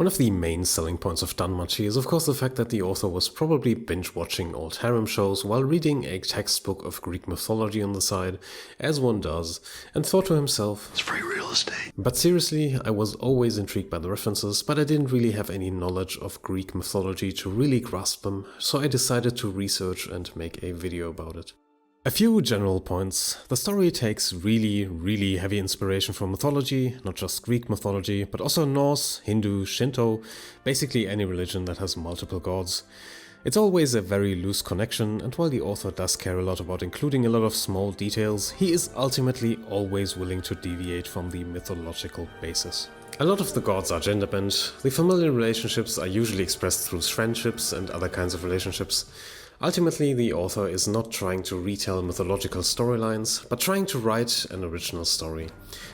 One of the main selling points of Danmachi is of course the fact that the author was probably binge-watching old harem shows while reading a textbook of Greek mythology on the side, as one does, and thought to himself, "It's free real estate." But seriously, I was always intrigued by the references, but I didn't really have any knowledge of Greek mythology to really grasp them, so I decided to research and make a video about it. A few general points. The story takes really heavy inspiration from mythology, not just Greek mythology, but also Norse, Hindu, Shinto, basically any religion that has multiple gods. It's always a very loose connection, and while the author does care a lot about including a lot of small details, he is ultimately always willing to deviate from the mythological basis. A lot of the gods are gender-bent, the familial relationships are usually expressed through friendships and other kinds of relationships. Ultimately, the author is not trying to retell mythological storylines, but trying to write an original story.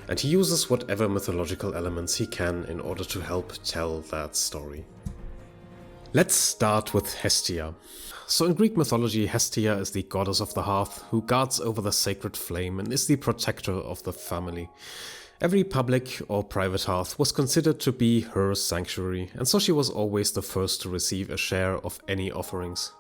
And he uses whatever mythological elements he can in order to help tell that story. Let's start with Hestia. So in Greek mythology, Hestia is the goddess of the hearth who guards over the sacred flame and is the protector of the family. Every public or private hearth was considered to be her sanctuary, and so she was always the first to receive a share of any offerings.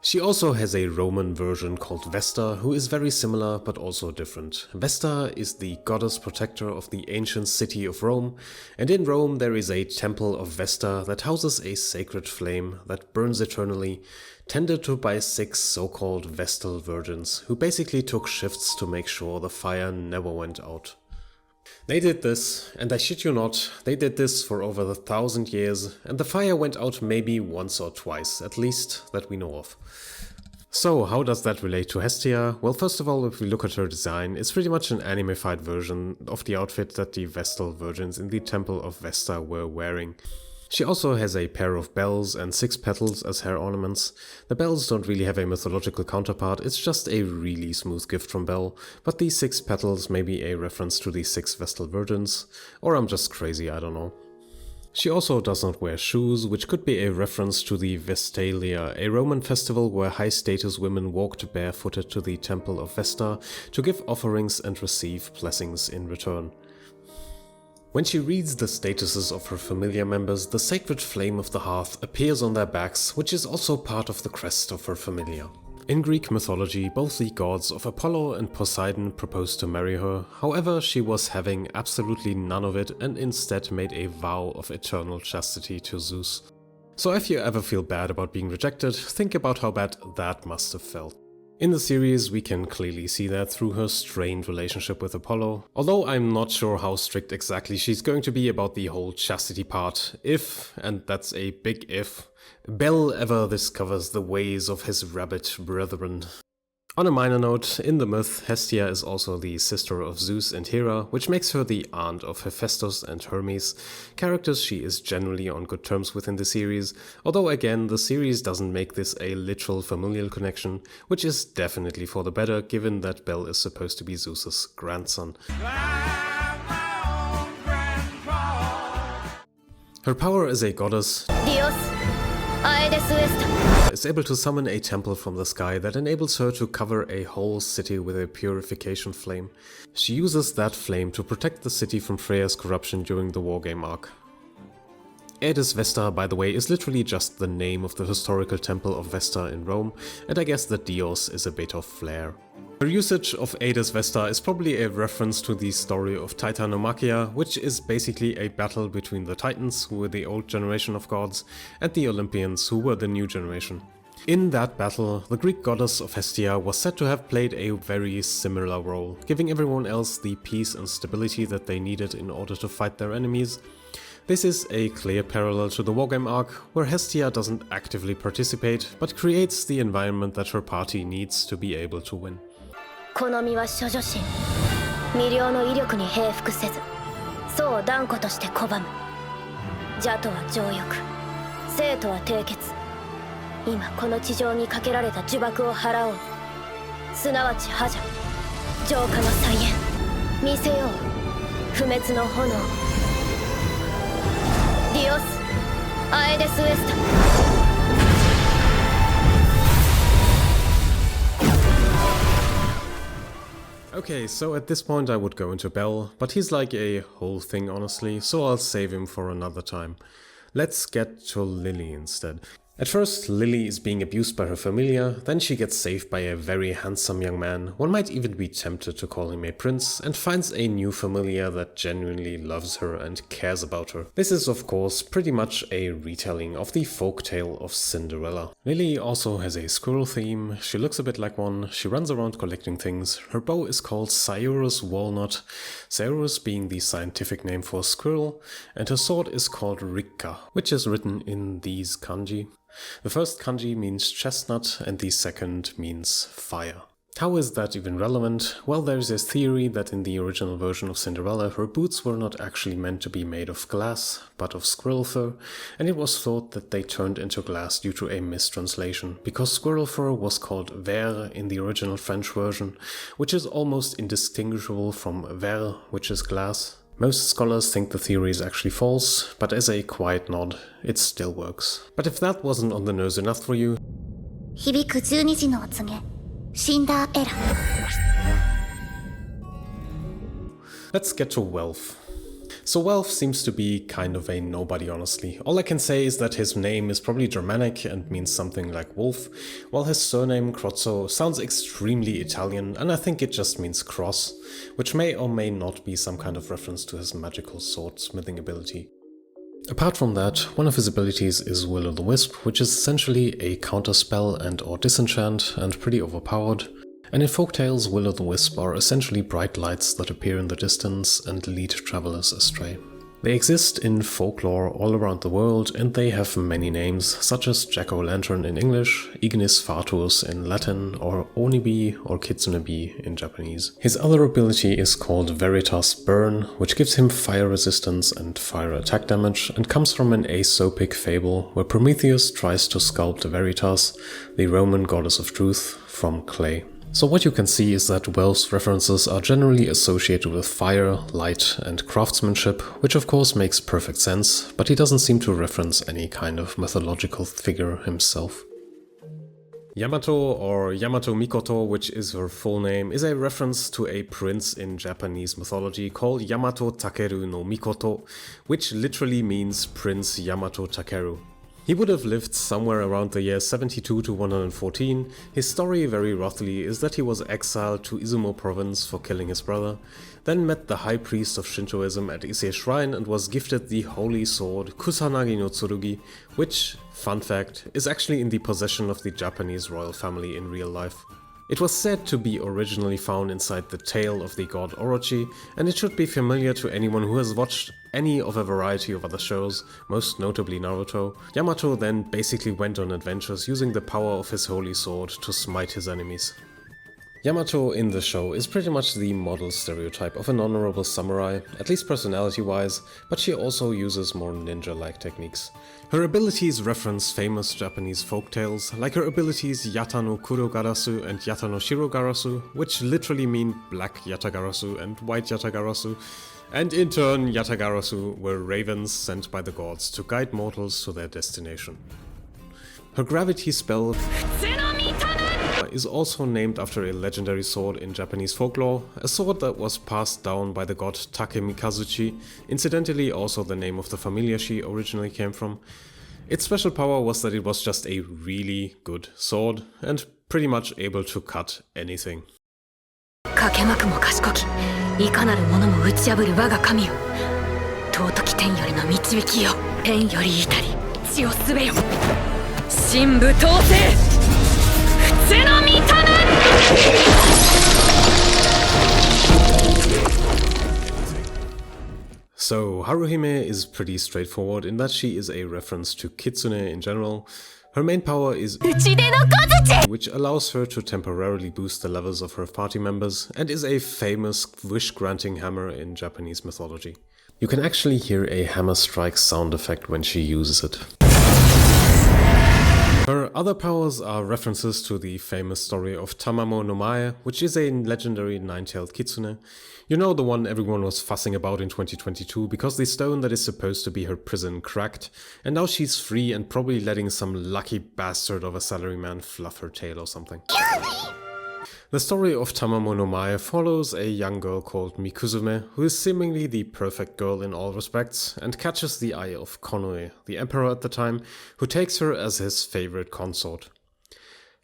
She also has a Roman version called Vesta, who is very similar but also different. Vesta is the goddess protector of the ancient city of Rome, and in Rome there is a temple of Vesta that houses a sacred flame that burns eternally, tended to by 6 so-called Vestal virgins, who basically took shifts to make sure the fire never went out. They did this, and I shit you not, they did this for over 1,000 years, and the fire went out maybe once or twice, at least that we know of. So how does that relate to Hestia? Well, first of all, if we look at her design, it's pretty much an animified version of the outfit that the Vestal virgins in the Temple of Vesta were wearing. She also has a pair of bells and 6 petals as hair ornaments. The bells don't really have a mythological counterpart, it's just a really smooth gift from Bel, but the 6 petals may be a reference to the 6 Vestal virgins, or I'm just crazy, I don't know. She also does not wear shoes, which could be a reference to the Vestalia, a Roman festival where high-status women walked barefooted to the Temple of Vesta to give offerings and receive blessings in return. When she reads the statuses of her familiar members, the sacred flame of the hearth appears on their backs, which is also part of the crest of her familiar. In Greek mythology, both the gods of Apollo and Poseidon proposed to marry her, however she was having absolutely none of it and instead made a vow of eternal chastity to Zeus. So if you ever feel bad about being rejected, think about how bad that must have felt. In the series, we can clearly see that through her strained relationship with Apollo, although I'm not sure how strict exactly she's going to be about the whole chastity part, if, and that's a big if, Bel ever discovers the ways of his rabbit brethren. On a minor note, in the myth, Hestia is also the sister of Zeus and Hera, which makes her the aunt of Hephaestus and Hermes, characters she is generally on good terms with in the series, although again, the series doesn't make this a literal familial connection, which is definitely for the better given that Bel is supposed to be Zeus's grandson. Her power as a goddess is able to summon a temple from the sky that enables her to cover a whole city with a purification flame. She uses that flame to protect the city from Freya's corruption during the wargame arc. Aedes Vesta, by the way, is literally just the name of the historical temple of Vesta in Rome, and I guess the Dios is a bit of flair. Her usage of Aedes Vesta is probably a reference to the story of Titanomachia, which is basically a battle between the Titans, who were the old generation of gods, and the Olympians, who were the new generation. In that battle, the Greek goddess of Hestia was said to have played a very similar role, giving everyone else the peace and stability that they needed in order to fight their enemies. This is a clear parallel to the wargame arc, where Hestia doesn't actively participate, but creates the environment that her party needs to be able to win. 好みは処女心、魅了の威力に平服せず、そう断固として拒む。邪とは情欲、生とは締結。今この地上にかけられた呪縛を払おう。すなわち覇者、浄化の再現。見せよう、不滅の炎。ディオス、アエデス・ウエスタ。Okay, so at this point I would go into Bel, but he's like a whole thing honestly, so I'll save him for another time. Let's get to Lili instead. At first, Lili is being abused by her familia, then she gets saved by a very handsome young man, one might even be tempted to call him a prince, and finds a new familia that genuinely loves her and cares about her. This is of course pretty much a retelling of the folktale of Cinderella. Lili also has a squirrel theme, she looks a bit like one, she runs around collecting things, her bow is called Sayurus Walnut, Sayurus being the scientific name for squirrel, and her sword is called Rikka, which is written in these kanji. The first kanji means chestnut and the second means fire. How is that even relevant? Well, there's this theory that in the original version of Cinderella, her boots were not actually meant to be made of glass, but of squirrel fur, and it was thought that they turned into glass due to a mistranslation, because squirrel fur was called verre in the original French version, which is almost indistinguishable from verre, which is glass. Most scholars think the theory is actually false, but as a quiet nod, it still works. But if that wasn't on the nose enough for you, 響く12時のお告げシンダーエラ let's get to Welf. So Welf seems to be kind of a nobody, honestly. All I can say is that his name is probably Germanic and means something like wolf, while his surname Crozzo sounds extremely Italian, and I think it just means cross, which may or may not be some kind of reference to his magical sword-smithing ability. Apart from that, one of his abilities is Will-o'-the-Wisp, which is essentially a counterspell and or disenchant, and pretty overpowered. And in folktales, Will-o'-the-Wisp are essentially bright lights that appear in the distance and lead travelers astray. They exist in folklore all around the world, and they have many names, such as Jack-o'-lantern in English, Ignis Fatuus in Latin, or Onibi or Kitsunebi in Japanese. His other ability is called Veritas Burn, which gives him fire resistance and fire attack damage, and comes from an Aesopic fable where Prometheus tries to sculpt Veritas, the Roman goddess of truth, from clay. So what you can see is that Welf's references are generally associated with fire, light, and craftsmanship, which of course makes perfect sense, but he doesn't seem to reference any kind of mythological figure himself. Yamato, or Yamato Mikoto, which is her full name, is a reference to a prince in Japanese mythology called Yamato Takeru no Mikoto, which literally means Prince Yamato Takeru. He would have lived somewhere around the year 72 to 114. His story, very roughly, is that he was exiled to Izumo province for killing his brother, then met the high priest of Shintoism at Ise Shrine and was gifted the holy sword Kusanagi no Tsurugi, which, fun fact, is actually in the possession of the Japanese royal family in real life. It was said to be originally found inside the tail of the god Orochi, and it should be familiar to anyone who has watched any of a variety of other shows, most notably Naruto. Yamato then basically went on adventures using the power of his holy sword to smite his enemies. Yamato in the show is pretty much the model stereotype of an honorable samurai, at least personality-wise, but she also uses more ninja-like techniques. Her abilities reference famous Japanese folktales, like her abilities Yata no Kurogarasu and Yata no Shirogarasu, which literally mean black Yatagarasu and white Yatagarasu, and in turn Yatagarasu were ravens sent by the gods to guide mortals to their destination. Her gravity spell is also named after a legendary sword in Japanese folklore, a sword that was passed down by the god Takemikazuchi, incidentally also the name of the familia she originally came from. Its special power was that it was just a really good sword, and pretty much able to cut anything. かけまくも賢き、いかなる者も打ち破る我が神よ。尊き天よりの導きよ。天より至り、血をすべよ。神武統制。 So, Haruhime is pretty straightforward in that she is a reference to Kitsune in general. Her main power is which allows her to temporarily boost the levels of her party members, and is a famous wish-granting hammer in Japanese mythology. You can actually hear a hammer strike sound effect when she uses it. Her other powers are references to the famous story of Tamamo no Mae, which is a legendary nine-tailed kitsune. You know, the one everyone was fussing about in 2022 because the stone that is supposed to be her prison cracked, and now she's free and probably letting some lucky bastard of a salaryman fluff her tail or something. The story of Tamamo no Mae follows a young girl called Mikuzume, who is seemingly the perfect girl in all respects, and catches the eye of Konoe, the emperor at the time, who takes her as his favorite consort.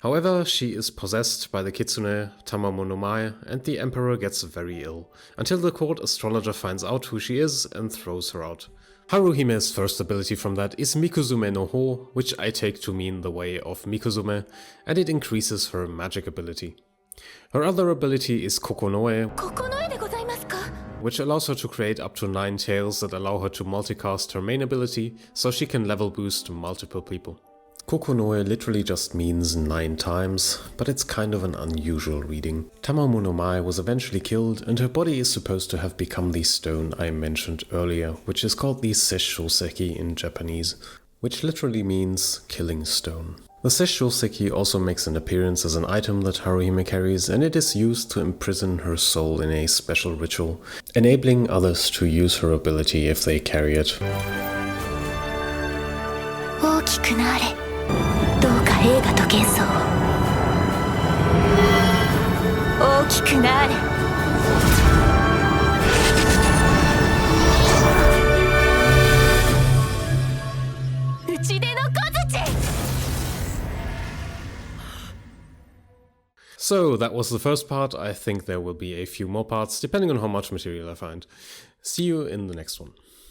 However, she is possessed by the kitsune Tamamo no Mae, and the emperor gets very ill, until the court astrologer finds out who she is and throws her out. Haruhime's first ability from that is Mikuzume no Ho, which I take to mean the way of Mikuzume, and it increases her magic ability. Her other ability is Kokonoe, which allows her to create up to 9 tails that allow her to multicast her main ability, so she can level boost multiple people. Kokonoe literally just means 9 times, but it's kind of an unusual reading. Tamamo no Mae was eventually killed, and her body is supposed to have become the stone I mentioned earlier, which is called the Sessho in Japanese, which literally means killing stone. The Sessho also makes an appearance as an item that Haruhime carries, and it is used to imprison her soul in a special ritual, enabling others to use her ability if they carry it. 大きくなれ。どうか映画と幻想を。大きくなれ。打ち出の小槌。So that was the first part. I think there will be a few more parts, depending on how much material I find. See you in the next one.